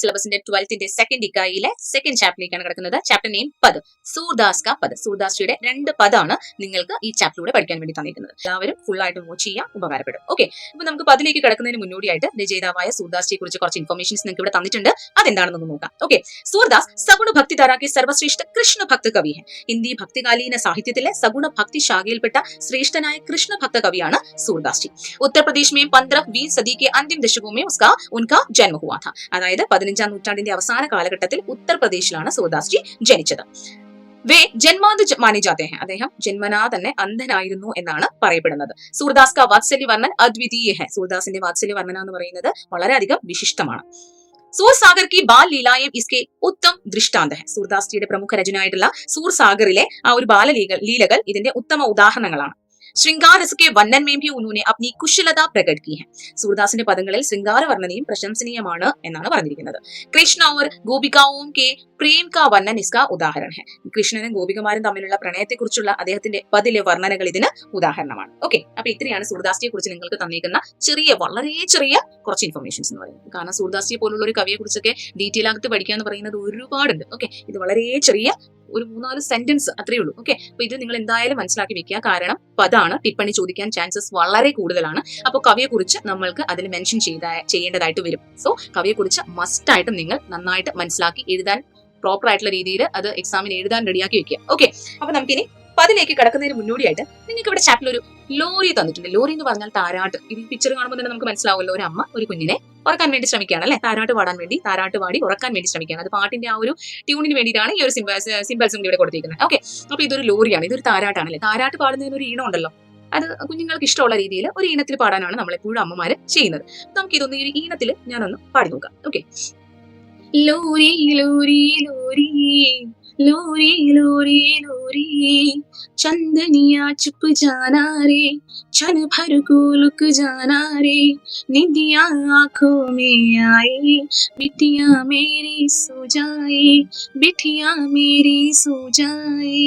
സിലബസിന്റെ 12th second ഇക്കായിലെ second ചാപ്റ്ററിലേക്കാണ് കിടക്കുന്നത്. Chapter name പദ്, Surdas കാ പദ്. സൂർദാസ്ജിയുടെ 2 പദാണ് നിങ്ങൾക്ക് ഈ ചാപ്റ്ററിലൂടെ പഠിക്കാൻ വേണ്ടി തന്നിരിക്കുന്നത്. എല്ലാവരും ഫുൾ ആയിട്ട് വാച്ച് ചെയ്യാൻ ഉപകാരപ്പെടും. ഓക്കെ, അപ്പൊ നമുക്ക് പതിലേക്ക് കിടക്കുന്നതിന് മുന്നോടിയായിട്ട് രചയിതാവായ സൂർദാസ്ജിയെ കുറിച്ച് കുറച്ച് ഇൻഫർമേഷൻസ് നിങ്ങൾക്ക് ഇവിടെ തന്നിട്ടുണ്ട്. അതെന്താണെന്ന് നോക്കാം. ഓക്കെ, സൂർദാസ് സഗുണ ഭക്തി ധാരാ के सर्वश्रेष्ठ कृष्ण भक्त कवि है. ഹിന്ദി ഭക്തികാലീന സാഹിത്യത്തിലെ സഗുണ ഭക്തി ശാഖയിൽപ്പെട്ട ശ്രേഷ്ഠനായ കൃഷ്ണ ഭക്ത കവിയാണ് सूरदास जी. उत्तर प्रदेश में 15वीं सदी के अंतिम दशकों में उनका जन्म हुआ था. അതായത് 15ാം നൂറ്റാണ്ടിന്റെ അവസാന കാലഘട്ടത്തിൽ ഉത്തർപ്രദേശിലാണ് സൂർദാസ് ജി ജനിച്ചത്. വേ ജന്മാന്ത് മാനെ ജാത്തെ ഹെ. അദ്ദേഹം ജന്മനാ തന്നെ അന്ധനായിരുന്നു എന്നാണ് പറയപ്പെടുന്നത്. സൂർദാസ് കാ വാത്സല്യ വർണ്ണൻ അദ്വിതീയ ഹെ. സൂർദാസിന്റെ വാത്സല്യ വർണ്ണന എന്ന് പറയുന്നത് വളരെയധികം വിശിഷ്ടമാണ്. സൂർസാഗർ की बाल लीलाएं इसके उत्तम दृष्टांत है. സൂർദാസ് ജിയുടെ പ്രമുഖ രചനയായിട്ടുള്ള സൂർസാഗറിലെ ആ ഒരു ബാലലീലകൾ ഇതിന്റെ ഉത്തമ ഉദാഹരണങ്ങളാണ്. श्रृंगारस के वर्णन में भी उन्होंने अपनी कुशलता प्रकट की है. സൂർദാസിന്റെ പദങ്ങളിൽ ശൃംഗാര വർണ്ണനയും പ്രശംസനീയമാണ് എന്നാണ് പറഞ്ഞിരിക്കുന്നത്. കൃഷ്ണ और गोपिकाओं के प्रेम का वर्णन इसका उदाहरण है. കൃഷ്ണനും ഗോപികമാരും തമ്മിലുള്ള പ്രണയത്തെക്കുറിച്ചുള്ള അദ്ദേഹത്തിന്റെ പതിലെ വർണ്ണനകൾ ഇതിന് ഉദാഹരണമാണ്. ഓക്കെ, അപ്പൊ ഇത്രയാണ് സൂർദാസ്ജിയെ കുറിച്ച് നിങ്ങൾക്ക് തന്നിരിക്കുന്ന വളരെ ചെറിയ കുറച്ച് ഇൻഫർമേഷൻസ് എന്ന് പറയുന്നത്. കാരണം സൂർദാസ്ജിയെ പോലുള്ള ഒരു കവിയെ കുറിച്ചൊക്കെ ഡീറ്റെയിൽ ആയിട്ട് പഠിക്കുക എന്ന് പറയുന്നത് ഒരുപാടുണ്ട്. ഓക്കെ, ഇത് വളരെ ചെറിയ ഒരു 3-4 സെന്റൻസ് അത്രയേ ഉള്ളൂ. ഓക്കെ, അപ്പൊ ഇത് നിങ്ങൾ എന്തായാലും മനസ്സിലാക്കി വെക്കുക. കാരണം പദാണ്, ടിപ്പണി ചോദിക്കാൻ ചാൻസസ് വളരെ കൂടുതലാണ്. അപ്പോൾ കവിയെ കുറിച്ച് നമ്മൾക്ക് അതിൽ മെൻഷൻ ചെയ്യേണ്ടതായിട്ട് വരും. സോ കവിയെ കുറിച്ച് മസ്റ്റ് ആയിട്ടും നിങ്ങൾ നന്നായിട്ട് മനസ്സിലാക്കി എഴുതാൻ പ്രോപ്പർ ആയിട്ടുള്ള രീതിയിൽ അത് എക്സാമിന് എഴുതാൻ റെഡിയാക്കി വെക്കുക. ഓക്കെ, അപ്പൊ നമുക്കിനി പതിലേക്ക് കടക്കുന്നതിന് മുന്നോടിയായിട്ട് നിങ്ങൾക്ക് ഇവിടെ ചാപ്റ്ററിൽ ഒരു ലോറി തന്നിട്ടുണ്ട്. ലോറി എന്ന് പറഞ്ഞാൽ താരാട്ട്. ഇത് പിക്ചർ കാണുമ്പോൾ തന്നെ നമുക്ക് മനസ്സിലാവുമല്ലോ, ഒരു അമ്മ ഒരു കുഞ്ഞിനെ ഉറക്കാൻ വേണ്ടി ശ്രമിക്കുകയാണ് അല്ലെ, താരാട്ട് പാടി ഉറക്കാൻ വേണ്ടി ശ്രമിക്കുകയാണ്. അത് പാട്ടിന്റെ ആ ഒരു ട്യൂണിന് വേണ്ടിയിട്ടാണ് ഈ ഒരു സിംബൽസും ഇവിടെ കൊടുത്തിരിക്കുന്നത്. ഓക്കെ, അപ്പൊ ഇതൊരു ലോറിയാണ്, ഇതൊരു താരാട്ടാണ് അല്ലെ. താരാട്ട് പാടുന്നതിന് ഒരു ഈണം ഉണ്ടല്ലോ, അത് കുഞ്ഞുങ്ങൾക്ക് ഇഷ്ടമുള്ള രീതിയിൽ ഒരു ഈണത്തിൽ പാടാനാണ് നമ്മളെപ്പോഴും അമ്മമാര് ചെയ്യുന്നത്. നമുക്ക് ഇതൊന്ന് ഈ ഈണത്തിൽ ഞാനൊന്ന് പാടി നോക്കാം. ഓക്കെ, ലോറി ലോറി ലോറി ലോറി ലോറി ലോറി चंदनिया चुप जाना रे क्षण भर को लुक जाना रे निदिया आंखों में आई बिटिया मेरी सो जाए बिटिया मेरी सो जाए.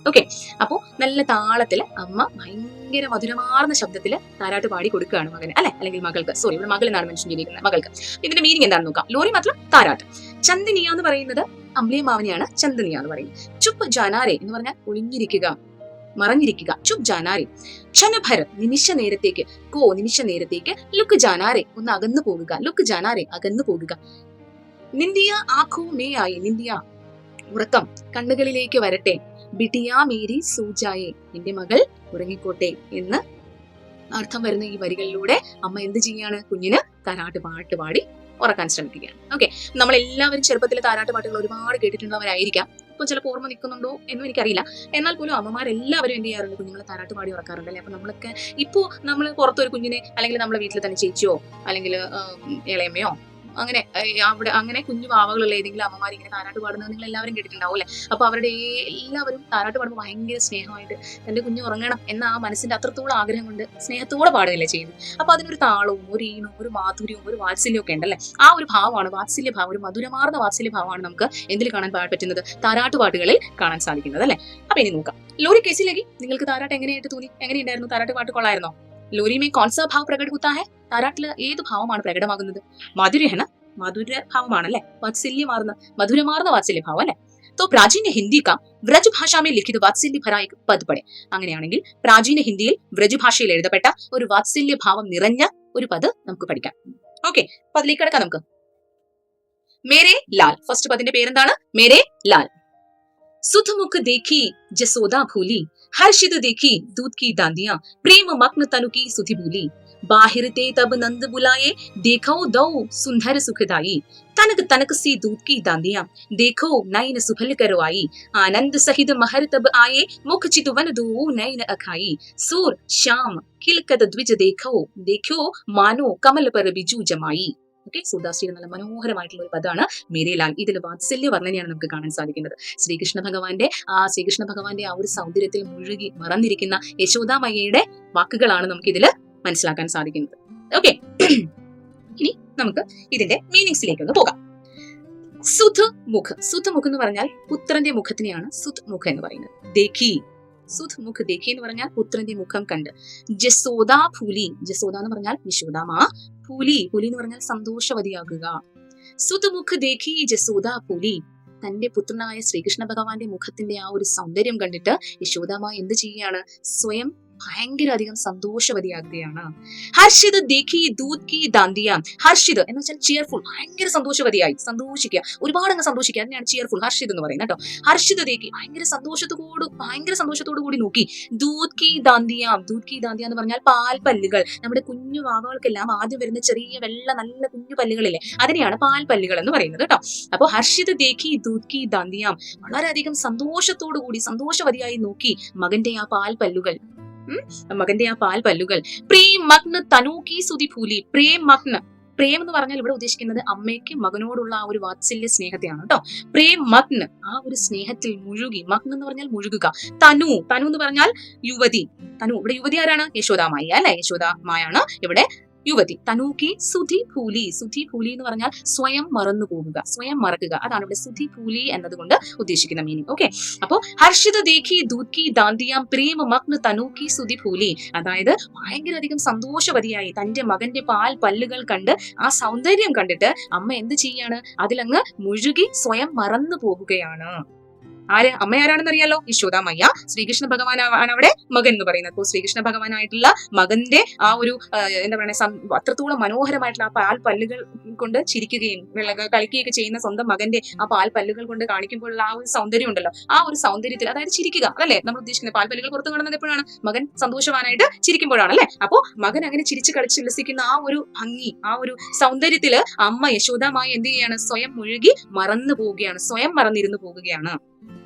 ഓക്കെ, അപ്പോ നല്ല താളത്തില് അമ്മ ഭയങ്കര മധുരമാർന്ന ശബ്ദത്തില് താരാട്ട് പാടി കൊടുക്കുകയാണ് മകന് അല്ലെങ്കിൽ മകൾക്ക്. സോറി, ഇവിടെ മകൾ എന്നാണ് മെൻഷൻ ചെയ്തിരിക്കുന്നത്, മകൾക്ക്. ഇതിന്റെ മീനിങ് എന്താണെന്ന് നോക്കാം. ലോറി മാത്രം താരാട്ട്. ചന്ദനിയ എന്ന് പറയുന്നത് അമ്പിളിയമാവനെയാണ് ചന്ദനിയ എന്ന് പറയുന്നത്. ചുപ്പ് ജാനാരെ എന്ന് പറഞ്ഞാൽ ഒളിഞ്ഞിരിക്കുക, മറഞ്ഞിരിക്കുക. ചുപ് ജാനാരെ. ക്ഷണഭര നിമിഷ നേരത്തേക്ക്, നിമിഷ നേരത്തേക്ക്. ലുക്ക് ജാനാരെ ഒന്ന് അകന്നു പോകുക, ലുക്ക് ജാനാരെ അകന്നു പോകുക. നിന്ദിയ ആഖോ മേ ആയി. നിന്ദിയ ഉറക്കം കണ്ണുകളിലേക്ക് വരട്ടെ. ബിട്ടിയ മേരി സൂജായെ, എന്റെ മകൾ ഉറങ്ങിക്കോട്ടെ എന്ന് അർത്ഥം വരുന്ന ഈ വരികളിലൂടെ അമ്മ എന്ത് ചെയ്യാണ്? കുഞ്ഞിന് താരാട്ട് പാട്ട് പാടി ഉറക്കാൻ ശ്രമിക്കുകയാണ്. ഓക്കെ, നമ്മളെല്ലാവരും ചെറുപ്പത്തിൽ താരാട്ട് പാട്ടുകൾ ഒരുപാട് കേട്ടിട്ടുള്ളവരായിരിക്കാം. ഇപ്പൊ ചിലപ്പോൾ ഓർമ്മ നിൽക്കുന്നുണ്ടോ എന്നും എനിക്കറിയില്ല. എന്നാൽ പോലും അമ്മമാരെല്ലാവരും എന്ത് ചെയ്യാറുണ്ട്? കുഞ്ഞുങ്ങളെ താരാട്ട് പാടി ഉറക്കാറുണ്ടല്ലേ. അപ്പൊ നമ്മളൊക്കെ ഇപ്പോൾ നമ്മൾ പുറത്തൊരു കുഞ്ഞിനെ, അല്ലെങ്കിൽ നമ്മളെ വീട്ടിൽ തന്നെ ചേച്ചിയോ അല്ലെങ്കിൽ ഇളയമ്മയോ അങ്ങനെ അങ്ങനെ കുഞ്ഞു പാവകളുള്ള ഏതെങ്കിലും അമ്മമാർ ഇങ്ങനെ താരാട്ട് പാടുന്നത് നിങ്ങൾ എല്ലാവരും കേട്ടിട്ടുണ്ടാവും അല്ലെ. അപ്പൊ അവരുടെ എല്ലാവരും താരാട്ട് പാടുമ്പോൾ ഭയങ്കര സ്നേഹമായിട്ട് തന്റെ കുഞ്ഞ് ഉറങ്ങണം എന്ന ആ മനസ്സിന്റെ അത്രത്തോളം ആഗ്രഹം കൊണ്ട് സ്നേഹത്തോടെ പാടുകയല്ലേ ചെയ്യുന്നത്. അപ്പൊ അതിനൊരു താളവും ഒരു ഈണവും ഒരു മാധുര്യവും ഒരു വാത്സല്യവും ഒക്കെ ഉണ്ടല്ലേ. ആ ഒരു ഭാവമാണ് വാത്സല്യ ഭാവം, ഒരു മധുരമാർന്ന വാത്സല്യ ഭാവമാണ് നമുക്ക് എന്തിൽ കാണാൻ പറ്റുന്നത്? താരാട്ട് പാട്ടുകളിൽ കാണാൻ സാധിക്കുന്നത് അല്ലെ. അപ്പൊ ഇനി നോക്കാം, ലോറി കേസിലേക്ക് നിങ്ങൾക്ക് താരാട്ട് എങ്ങനെയായിട്ട് തോന്നി? എങ്ങനെയുണ്ടായിരുന്നു? താരാട്ട് പാട്ട് കൊള്ളായിരുന്നോ? ലോറി മേ കോൺസ ഭാവ് പ്രകട ഹോത്താ ഹെ. താരാട്ടില് ഏത് ഭാവമാണ് പ്രകടമാകുന്നത്? മധുരഹന, മധുര ഭാവമാണല്ലേ. മധുരമാർന്ന വാത്സല്യ ഭാവം അല്ലെ. तो प्राचीन हिंदी का व्रज भाषा में लिखित वात्सल्य भरा एक पद पढ़े. അങ്ങനെയാണെങ്കിൽ പ്രാചീന ഹിന്ദിയിൽ വ്രജഭാഷയിൽ എഴുതപ്പെട്ട ഒരു വാത്സല്യ ഭാവം നിറഞ്ഞ ഒരു പദ് നമുക്ക് പഠിക്കാം. ഓക്കെ, പതിലേക്ക് കിടക്കാം നമുക്ക്. മേരെ ലാൽ. ഫസ്റ്റ് പദിന്റെ പേരെന്താണ്? മേരെ ലാൽ. सुधमुख देखी जसोदा भूली, हर्षित देखी दूध की दांदियां, प्रेम मग्न तनु की सुधि भूली. बाहिर ते तब नंद बुलाए, देखो दो सुंदर सुखदाई. तनक तनक सी दूध की दांदियां, देखो नयन सुफल करवाई. आनंद सहित महर तब आए, मुख चितवन दो नयन अखाई. सूर श्याम खिलकत द्विज देखो, देखो मानो कमल पर बिजू जमाई. ഓക്കെ, സൂർദാസ്ജിയുടെ നല്ല മനോഹരമായിട്ടുള്ള ഒരു പദമാണ് മേരെ ലാൽ. ഇതിൽ വാത്സല്യ വർണ്ണനയാണ് നമുക്ക് കാണാൻ സാധിക്കുന്നത്. ശ്രീകൃഷ്ണ ഭഗവാന്റെ ആ ഒരു സൗന്ദര്യത്തിൽ മുഴുകി മറന്നിരിക്കുന്ന യശോദാമയ്യയുടെ വാക്കുകളാണ് നമുക്ക് ഇതിൽ മനസ്സിലാക്കാൻ സാധിക്കുന്നത്. ഓക്കെ, ഇനി നമുക്ക് ഇതിന്റെ മീനിങ്സിലേക്ക് ഒന്ന് പോകാം. സുധ് മുഖ്. സുധ് മുഖ് എന്ന് പറഞ്ഞാൽ പുത്രന്റെ മുഖത്തിനെയാണ് സുധ് മുഖ് എന്ന് പറയുന്നത്. ദേഖി, സുധ് മുഖ് ദേഖി എന്ന് പറഞ്ഞാൽ പുത്രന്റെ മുഖം കണ്ട്. ജസോദാ ഭൂലി. ജസോദ എന്ന് പറഞ്ഞാൽ യശോദാമ. ഭൂലി, ഭൂലി എന്ന് പറഞ്ഞാൽ സന്തോഷവതിയാകുക. സുതുമുഖ് ദേഖി ജസോദ പുലി. തന്റെ പുത്രനായ ശ്രീകൃഷ്ണ ഭഗവാന്റെ മുഖത്തിന്റെ ആ ഒരു സൗന്ദര്യം കണ്ടിട്ട് യശോദാമ്മ എന്ത് ചെയ്യുകയാണ്? സ്വയം ഭയങ്കര അധികം സന്തോഷവതിയാകുകയാണ്. ഹർഷിത് ദേഖി ദൂത് കി ദാന്തിയ. ഹർഷിത് എന്ന് വെച്ചാൽ ചിയർഫുൾ, ഭയങ്കര സന്തോഷവതിയായി, സന്തോഷിക്കുക, ഒരുപാട് അങ്ങ് സന്തോഷിക്കുക, അതിനെയാണ് ചിയർഫുൾ, ഹർഷിത് എന്ന് പറയുന്നത് കേട്ടോ. ഹർഷിത് ദേഖി ഭയങ്കര സന്തോഷത്തോടു കൂടി നോക്കി. ദൂത് കി ദാന്തിയ. ദൂത് കി ദാന്തിയ എന്ന് പറഞ്ഞാൽ പാൽപ്പല്ലുകൾ. നമ്മുടെ കുഞ്ഞു വാവകൾക്കെല്ലാം ആദ്യം വരുന്ന ചെറിയ വെള്ള നല്ല കുഞ്ഞു പല്ലുകളില്ലേ, അതിനെയാണ് പാൽപ്പല്ലുകൾ എന്ന് പറയുന്നത് കേട്ടോ. അപ്പൊ ഹർഷിത് ദേഖി ദൂത് കി ദാന്തിയ, വളരെയധികം സന്തോഷത്തോടു കൂടി സന്തോഷവതിയായി നോക്കി മകന്റെ ആ പാൽപ്പല്ലുകൾ. പ്രേം മഗ്ന തനൂക്കി സുതി ഭൂലി. പ്രേം മഗ്ന, പ്രേം എന്ന് പറഞ്ഞാൽ ഇവിടെ ഉദ്ദേശിക്കുന്നത് അമ്മയ്ക്ക് മകനോടുള്ള ആ ഒരു വാത്സല്യ സ്നേഹത്തെയാണ് കേട്ടോ. പ്രേം മഗ്ന, ആ ഒരു സ്നേഹത്തിൽ മുഴുകി. മഗ്ന എന്ന് പറഞ്ഞാൽ മുഴുകുക. തനു, തനു എന്ന് പറഞ്ഞാൽ യുവതി. തനു, ഇവിടെ യുവതി ആരാണ്? യശോദാമായി അല്ലെ, യശോദാമായാണ് ഇവിടെ യുവതി. തനൂക്കി സുധി ഭൂലി. സുധി ഭൂലി എന്ന് പറഞ്ഞാൽ സ്വയം മറന്നു പോവുക, സ്വയം മറക്കുക. അതാണ് ഇവിടെ സുധി ഭൂലി എന്നതുകൊണ്ട് ഉദ്ദേശിക്കുന്ന മീനിങ്. ഓക്കെ, അപ്പോ ഹർഷിത ദേഖി ദൂത്കി ദാന്തിയാം പ്രേമ മഗ്ന തനൂക്കി സുധി ഭൂലി. അതായത് ഭയങ്കര അധികം സന്തോഷവതിയായി തന്റെ മകന്റെ പാൽ പല്ലുകൾ കണ്ട് ആ സൗന്ദര്യം കണ്ടിട്ട് അമ്മ എന്ത് ചെയ്യാണ്? അതിലങ്ങ് മുഴുകി സ്വയം മറന്നു പോകുകയാണ്. അമ്മ ആരാണെന്ന് അറിയാലോ? യശോദാമയ്യ. ശ്രീകൃഷ്ണ ഭഗവാനാണ് അവിടെ മകൻ എന്ന് പറയുന്നത്. അപ്പോൾ ശ്രീകൃഷ്ണ ഭഗവാനായിട്ടുള്ള മകന്റെ ആ ഒരു എന്താ പറയുക, അത്രത്തോളം മനോഹരമായിട്ടുള്ള ആ പാൽ പല്ലുകൾ കൊണ്ട് ചിരിക്കുകയും കളിക്കുകയൊക്കെ ചെയ്യുന്ന സ്വന്തം മകന്റെ ആ പാൽ പല്ലുകൾ കൊണ്ട് കാണിക്കുമ്പോഴുള്ള ആ ഒരു സൗന്ദര്യം ഉണ്ടല്ലോ, ആ ഒരു സൗന്ദര്യത്തിൽ, അതായത് ചിരിക്കുക അതല്ലേ നമ്മൾ ഉദ്ദേശിക്കുന്നത്. പാൽ പല്ലുകൾ പുറത്തു കാണുന്നത് എപ്പോഴാണ്? മകൻ സന്തോഷവാനായിട്ട് ചിരിക്കുമ്പോഴാണ് അല്ലെ. അപ്പോ മകൻ അങ്ങനെ ചിരിച്ച് കളിച്ച് ഉല്ലസിക്കുന്ന ആ ഒരു ഭംഗി, ആ ഒരു സൗന്ദര്യത്തില് അമ്മ യശോദാമായി എന്ത് ചെയ്യാണ്? സ്വയം മുഴുകി മറന്നു പോവുകയാണ്, സ്വയം മറന്നിരുന്നു പോകുകയാണ്.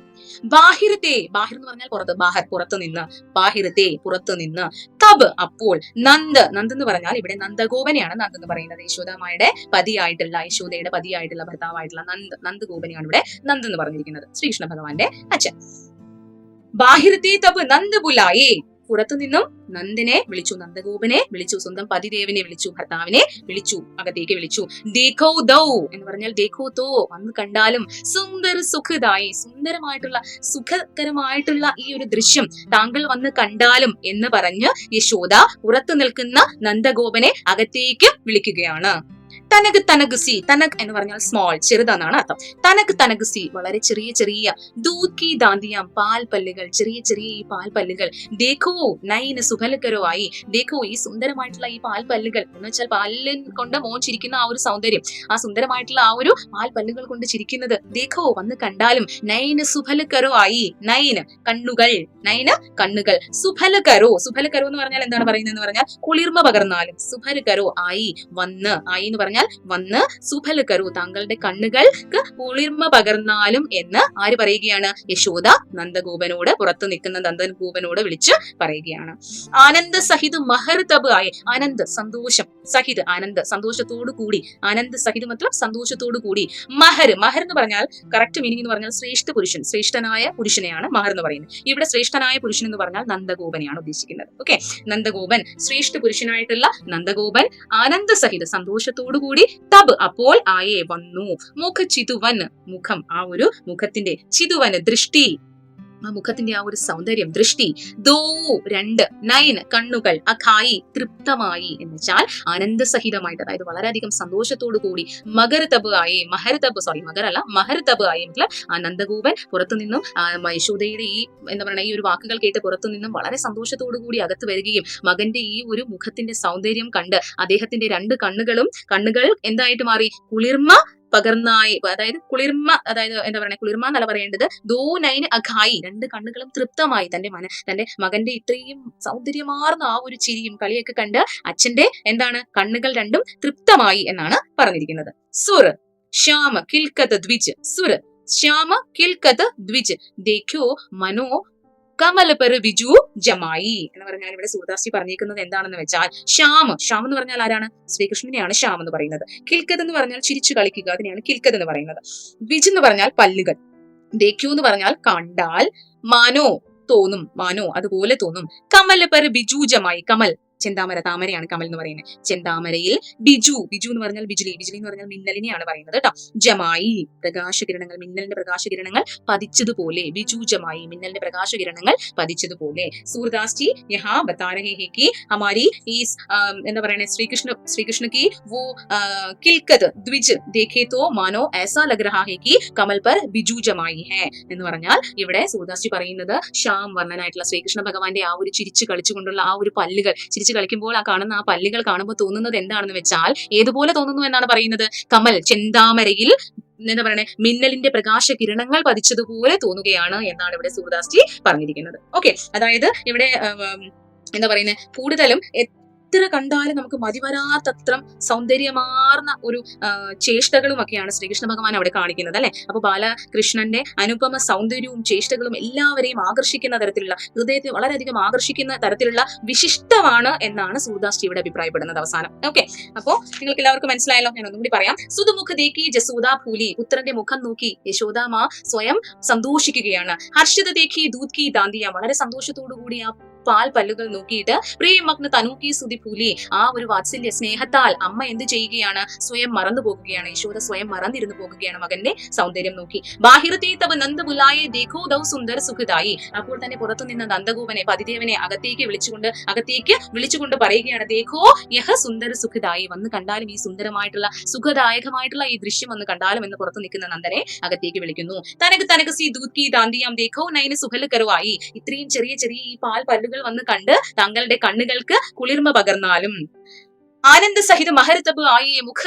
ബാഹിരത്തെ, ബാഹിർ എന്ന് പറഞ്ഞാൽ പുറത്ത്, ബാഹർ പുറത്തു നിന്ന്, ബാഹിരത്തെ പുറത്തു നിന്ന്. തബ് അപ്പോൾ, നന്ദ്, നന്ദ് എന്ന് പറഞ്ഞാൽ ഇവിടെ നന്ദഗോപനെയാണ് നന്ദ് എന്ന് പറയുന്നത്. യശോദാമായുടെ പതിയായിട്ടുള്ള, യശോദയുടെ പതിയായിട്ടുള്ള ഭർത്താവായിട്ടുള്ള നന്ദ് ഗോപനെയാണ് ഇവിടെ നന്ദ് എന്ന് പറഞ്ഞിരിക്കുന്നത്, ശ്രീകൃഷ്ണ ഭഗവാന്റെ അച്ഛൻ. ബാഹിരത്തെ തബ് നന്ദ് ബുലായേ. പുറത്തു നിന്നും നന്ദനെ വിളിച്ചു, നന്ദഗോപനെ വിളിച്ചു, സ്വന്തം പതിദേവനെ വിളിച്ചു, ഭർത്താവിനെ വിളിച്ചു, അകത്തേക്ക് വിളിച്ചു. ദേഖോ ദൗ എന്ന് പറഞ്ഞാൽ ദേഖോ തോ, വന്ന് കണ്ടാലും. സുന്ദർ സുഖദായി, സുന്ദരമായിട്ടുള്ള സുഖകരമായിട്ടുള്ള ഈ ഒരു ദൃശ്യം താങ്കൾ വന്ന് കണ്ടാലും എന്ന് പറഞ്ഞ് യശോദ പുറത്തു നിൽക്കുന്ന നന്ദഗോപനെ അകത്തേക്ക് വിളിക്കുകയാണ്. തനക് തനക് സി, തനക് എന്ന് പറഞ്ഞാൽ സ്മോൾ, ചെറുതെന്നാണ് അർത്ഥം. തനക് തനക് സി, വളരെ ചെറിയ ചെറിയ. ദൂത് കി ദാന്തിയാം, പാൽ പല്ലുകൾ, ചെറിയ ചെറിയ ഈ പാൽ പല്ലുകൾ. ദേഖോ നൈന് സുഖലക്കരോ ആയി. ദേഖോ, ഈ സുന്ദരമായിട്ടുള്ള ഈ പാൽ പല്ലുകൾ എന്ന് വെച്ചാൽ പാലിൽ കൊണ്ട് മോൻ ചിരിക്കുന്ന ആ ഒരു സൗന്ദര്യം, ആ സുന്ദരമായിട്ടുള്ള ആ ഒരു പാൽ പല്ലുകൾ കൊണ്ട് ചിരിക്കുന്നത്. ദേഖോ, വന്ന് കണ്ടാലും. നൈന് സുഫലക്കരോ ആയി. നൈന് കണ്ണുകൾ, നൈന് കണ്ണുകൾ. സുഫലകരോ, സുഫലകരോ എന്ന് പറഞ്ഞാൽ എന്താണ് പറയുന്നത് പറഞ്ഞാൽ കുളിർമ പകർന്നാലും. സുഫലകരോ ആയി, വന്ന്, ആയി എന്ന് പറഞ്ഞാൽ വന്ന്. സുഫലകരോ, താങ്കളുടെ കണ്ണുകൾക്ക് കുളിർമ പകർന്നാലും എന്ന് ആര് പറയുകയാണ്? യശോദ നന്ദഗോപനോട്, പുറത്തു നിൽക്കുന്ന നന്ദഗോപനോട് വിളിച്ച് പറയുകയാണ്. ആനന്ദ സഹിത് മഹർ തബ് ആയി. ആനന്ദ് സന്തോഷം, സഹിത് ആനന്ദ് സന്തോഷത്തോടു കൂടി. ആനന്ദ് സഹിത് മത്ലം സന്തോഷത്തോടു കൂടി. മഹർ, മഹർ എന്ന് പറഞ്ഞാൽ കറക്റ്റ് മീനിങ് എന്ന് പറഞ്ഞാൽ ശ്രേഷ്ഠ പുരുഷൻ, ശ്രേഷ്ഠനായ പുരുഷനെയാണ് മഹർ എന്ന് പറയുന്നത്. ഇവിടെ ശ്രേഷ്ഠനായ പുരുഷൻ എന്ന് പറഞ്ഞാൽ നന്ദഗോപനെയാണ് ഉദ്ദേശിക്കുന്നത്. ഓക്കെ, നന്ദഗോപൻ, ശ്രേഷ്ഠ പുരുഷനായിട്ടുള്ള നന്ദഗോപൻ ആനന്ദ സഹിത സന്തോഷത്തോടു കൂടി. തബ് അപ്പോൾ, ആയേ വന്നു. മുഖ ചിതുവൻ, മുഖം, ആ ഒരു മുഖത്തിന്റെ, ചിതുവന് ദൃഷ്ടി, ആ മുഖത്തിന്റെ ആ ഒരു സൗന്ദര്യം, ദൃഷ്ടി. ദോ രണ്ട്, നയൻ കണ്ണുകൾ, അഖായി തൃപ്തമായി എന്ന് വെച്ചാൽ ആനന്ദസഹിതമായിട്ട്, അതായത് വളരെയധികം സന്തോഷത്തോടു കൂടി. മകർ തബ് ആയി, മഹർ തബ്, സോറി മകർ അല്ല മഹർ തബ് ആയി. ആ നന്ദഗോപൻ പുറത്തു നിന്നും യശോദയുടെ ഈ എന്താ പറയുക ഈ ഒരു വാക്കുകൾ കേട്ട് പുറത്തു നിന്നും വളരെ സന്തോഷത്തോടു കൂടി അകത്ത് വരികയും മകന്റെ ഈ ഒരു മുഖത്തിന്റെ സൗന്ദര്യം കണ്ട് അദ്ദേഹത്തിന്റെ രണ്ട് കണ്ണുകൾ എന്തായിട്ട് മാറി? കുളിർമ പകർന്നായി, അതായത് കുളിർമ, അതായത് എന്താ പറയുക കുളിർമ എന്നല്ല പറയേണ്ടത്. ദോ നൈൻ അഖായി, രണ്ട് കണ്ണുകളും തൃപ്തമായി. തന്റെ മകന്റെ ഇത്രയും സൗന്ദര്യമാർന്ന ആ ഒരു ചിരിയും കളിയൊക്കെ കണ്ട് അച്ഛന്റെ എന്താണ് കണ്ണുകൾ രണ്ടും തൃപ്തമായി എന്നാണ് പറഞ്ഞിരിക്കുന്നത്. സുർ ശ്യാമ കിൽക്കത് ദ്വിജ്. സുർ ശ്യാമ കിൽക്കത് ദ്വിജ് ദേഖ്യോ മനോ കമൽ പെർ ബിജു ജമായി എന്ന് പറഞ്ഞാൽ ഇവിടെ സൂർദാസി പറഞ്ഞിരിക്കുന്നത് എന്താണെന്ന് വെച്ചാൽ ശ്യാം, ശ്യാം എന്ന് പറഞ്ഞാൽ ആരാണ്? ശ്രീകൃഷ്ണനെയാണ് ശ്യാം എന്ന് പറയുന്നത്. കിൽക്കത് എന്ന് പറഞ്ഞാൽ ചിരിച്ചു കളിക്കുക, അതിനെയാണ് കിൽക്കത് എന്ന് പറയുന്നത്. ദ്വിജ് എന്ന് പറഞ്ഞാൽ പല്ലുകൾ. ദേഖ്യു എന്ന് പറഞ്ഞാൽ കണ്ടാൽ. മാനോ തോന്നും, മാനോ അതുപോലെ തോന്നും. കമൽ പെർ ബിജു ജമായി, കമൽ ചെന്താമര, താമരയാണ് കമൽ എന്ന് പറയുന്നത്. ചെന്താമരയിൽ ബിജു, ബിജു എന്ന് പറഞ്ഞാൽ ബിജ്ലി, ബിജ്ലി എന്ന് പറഞ്ഞാൽ മിന്നലിനെയാണ് പറയുന്നത് കേട്ടോ. ജമായി, പ്രകാശകിരണങ്ങൾ, മിന്നലിന്റെ പ്രകാശകിരണങ്ങൾ പതിച്ചതുപോലെ. ബിജു ജമായി, മിന്നലിന്റെ പ്രകാശകിരണങ്ങൾ പതിച്ചതുപോലെ. സൂർദാസ് ജി യഹാ ബता रहे हैं कि हमारी इस എന്താ പറയുന്നത്, ശ്രീകൃഷ്ണ की वो किलकत द्विज देखे तो मानो ऐसा लग रहा है कि कमल पर बिजू जमाई है എന്ന് പറഞ്ഞാൽ ഇവിടെ സൂർദാസ് ജി പറയുന്നത് ശ്യാം വർണ്ണനായിട്ടുള്ള ശ്രീകൃഷ്ണ ഭഗവാന്റെ ആ ഒരു ചിരിച്ചു കളിച്ചുകൊണ്ടുള്ള ആ ഒരു പല്ലുകൾ, ചിരിച്ചു കളിക്കുമ്പോൾ ആ കാണുന്ന ആ പല്ലുകൾ കാണുമ്പോൾ തോന്നുന്നത് എന്താണെന്ന് വെച്ചാൽ ഏതുപോലെ തോന്നുന്നു എന്നാണ് പറയുന്നത്. കമൽ, ചെന്താമരയിൽ എന്താ പറയണേ, മിന്നലിന്റെ പ്രകാശ കിരണങ്ങൾ പതിച്ചതുപോലെ തോന്നുകയാണ് എന്നാണ് ഇവിടെ സൂർദാസ് ജി പറഞ്ഞിരിക്കുന്നത്. ഓക്കെ, അതായത് ഇവിടെ എന്താ പറയുന്നത്, കൂടുതലും എത്ര കണ്ടാലും നമുക്ക് മതിവരാത്തത്രം സൗന്ദര്യമാർന്ന ഒരു ചേഷ്ടകളും ഒക്കെയാണ് ശ്രീകൃഷ്ണ ഭഗവാൻ അവിടെ കാണിക്കുന്നത് അല്ലെ. അപ്പൊ ബാലകൃഷ്ണന്റെ അനുപമ സൗന്ദര്യവും ചേഷ്ടകളും എല്ലാവരെയും ആകർഷിക്കുന്ന തരത്തിലുള്ള, ഹൃദയത്തെ വളരെയധികം ആകർഷിക്കുന്ന തരത്തിലുള്ള വിശിഷ്ടമാണ് എന്നാണ് സൂർദാസ് ഇവിടെ അഭിപ്രായപ്പെടുന്നത് അവസാനം. ഓക്കെ, അപ്പോ നിങ്ങൾക്ക് എല്ലാവർക്കും മനസ്സിലായല്ലോ. ഞാൻ ഒന്നും കൂടി പറയാം. സുതുമുഖ ദേക്കി ജസൂദ ഭൂലി, പുത്രന്റെ മുഖം നോക്കി യശോദാമ സ്വയം സന്തോഷിക്കുകയാണ്. ഹർഷിത ദേഖി ദൂത് കി ദാന്തിയ, വളരെ സന്തോഷത്തോടു കൂടി ആ പാൽ പല്ലുകൾ നോക്കിയിട്ട് പ്രേമഗ്ന തനൂക്കി സുതി ഭൂലി, ആ ഒരു വാത്സല്യ സ്നേഹത്താൽ അമ്മ എന്ത് ചെയ്യുകയാണ്, സ്വയം മറന്നു പോകുകയാണ്. യശോദ സ്വയം മറന്നിരുന്നു പോകുകയാണ് മകന്റെ സൗന്ദര്യം നോക്കി. ബാഹിറത്തെ തവ നന്ദ ബുലായെ ദേഖോ ദൗ സുന്ദര സുഖദായി, അപ്പോൾ തന്നെ പുറത്തു നിന്ന് നന്ദഗോപനെ, പതിദേവനെ അകത്തേക്ക് വിളിച്ചുകൊണ്ട് പറയുകയാണ്, ദേഖോ യഹ സുന്ദര സുഖദായി, വന്ന് കണ്ടാലും ഈ സുന്ദരമായിട്ടുള്ള സുഖദായകമായിട്ടുള്ള ഈ ദൃശ്യം വന്ന് കണ്ടാലും എന്ന് പുറത്തു നിൽക്കുന്ന നന്ദനെ അകത്തേക്ക് വിളിക്കുന്നു. തനക്ക് സി ദൂത് കി ദാന്തിയാം ദേഖോ നയന സുഖല കരുവായി, ഇത്രയും ചെറിയ ചെറിയ ഈ പാൽ പല്ലുകൾ വന്ന് കണ്ട് താങ്കളുടെ കണ്ണുകൾക്ക് കുളിർമ പകർന്നാലും. ആനന്ദ സഹിത മഹർതബ് ആയി മുഖ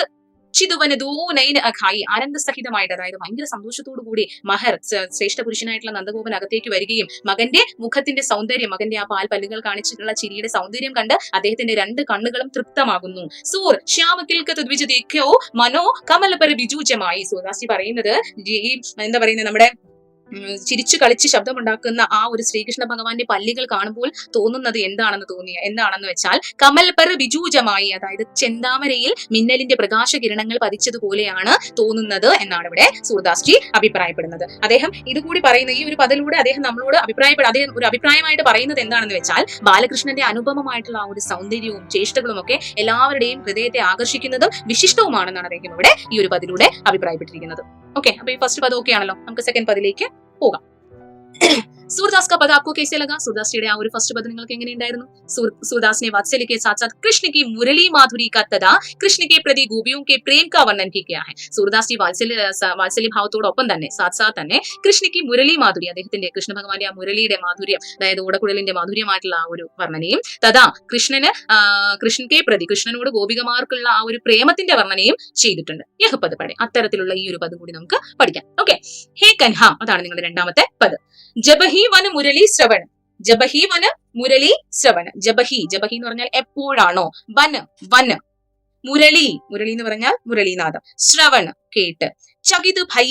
ആനന്ദസഹിതമായിട്ട്, അതായത് ഭയങ്കര സന്തോഷത്തോടു കൂടി മഹർ, ശ്രേഷ്ഠ പുരുഷനായിട്ടുള്ള നന്ദഗോപൻ അകത്തേക്ക് വരികയും മകന്റെ മുഖത്തിന്റെ സൗന്ദര്യം, മകന്റെ ആ പാൽ പല്ലുകൾ കാണിച്ചിട്ടുള്ള ചിരിയുടെ സൗന്ദര്യം കണ്ട് അദ്ദേഹത്തിന്റെ രണ്ട് കണ്ണുകളും തൃപ്തമാകുന്നു. സൂർ ശ്യാമ മനോ കമലപര ബിജൂജമായി, സൂർദാസ് പറയുന്നത് എന്താ പറയുന്നത്, നമ്മുടെ ചിരിച്ചു കളിച്ച് ശബ്ദമുണ്ടാക്കുന്ന ആ ഒരു ശ്രീകൃഷ്ണ ഭഗവാന്റെ പല്ലുകൾ കാണുമ്പോൾ തോന്നുന്നത് എന്താണെന്ന് വെച്ചാൽ കമൽ പർ ബിജൂജമായി, അതായത് ചെന്താമരയിൽ മിന്നലിന്റെ പ്രകാശ കിരണങ്ങൾ പതിച്ചതുപോലെയാണ് തോന്നുന്നത് എന്നാണ് ഇവിടെ സൂർദാസ് ജി അഭിപ്രായപ്പെടുന്നത്. അദ്ദേഹം ഇതുകൂടി പറയുന്ന ഈ ഒരു പദത്തിലൂടെ അദ്ദേഹം നമ്മളോട് അദ്ദേഹം ഒരു അഭിപ്രായമായിട്ട് പറയുന്നത് എന്താണെന്ന് വെച്ചാൽ ബാലകൃഷ്ണന്റെ അനുപമമായിട്ടുള്ള ആ ഒരു സൗന്ദര്യവും ചേഷ്ടകളും ഒക്കെ എല്ലാവരുടെയും ഹൃദയത്തെ ആകർഷിക്കുന്നതും വിശിഷ്ടവുമാണെന്നാണ് അദ്ദേഹം ഇവിടെ ഈ ഒരു പദത്തിലൂടെ അഭിപ്രായപ്പെട്ടിരിക്കുന്നത്. ഓക്കെ, അപ്പൊ ഈ ഫസ്റ്റ് പദം ഓക്കെ ആണല്ലോ. നമുക്ക് സെക്കൻഡ് പദത്തിലേക്ക് പോകാം. सूरदास का पद आपको कैसे लगा? सूरदास जी ആ ഒരു ഫസ്റ്റ് പദം നിങ്ങൾക്ക് എങ്ങനെയുണ്ടായിരുന്നു? सूरदास ने वात्सल्य के साथ साथ कृष्ण की मुरली माधुरी का तथा कृष्ण के प्रति गोपियों के प्रेम का वर्णन भी किया है. सूरदास जी വാത്സല്യ ഭാവത്തോടൊപ്പം തന്നെ സാത്ത് തന്നെ കൃഷ്ണയ്ക്ക് മുരളി മാധുരി, അദ്ദേഹത്തിന്റെ കൃഷ്ണ ഭഗവാന്റെ ആ മുരളിയുടെ മാധുര്യം, അതായത് ഓടക്കുഴലിന്റെ മാധുര്യമായിട്ടുള്ള ആ ഒരു വർണ്ണനയും, തഥാ കൃഷ്ണന്റെ പ്രതി, കൃഷ്ണനോട് ഗോപികമാർക്കുള്ള ആ ഒരു പ്രേമത്തിന്റെ വർണ്ണനയും ചെയ്തിട്ടുണ്ട്. യഹ് പദ പടേ, അത്തരത്തിലുള്ള ഈ ഒരു പദം കൂടി നമുക്ക് പഠിക്കാം. ഓക്കെ, ഹേ കൻഹ, അതാണ് നിങ്ങളുടെ രണ്ടാമത്തെ പദം. ജബഹി വന മുരളി ശ്രവൺ, ജബഹി വന മുരളി ശ്രവൺ. ജബഹി എന്ന് പറഞ്ഞാൽ എപ്പോഴാണോ, വന മുരളി എന്ന് പറഞ്ഞാൽ മുരളീനാഥം, ശ്രവൺ കേട്ട്, ചകിത് ഭൈ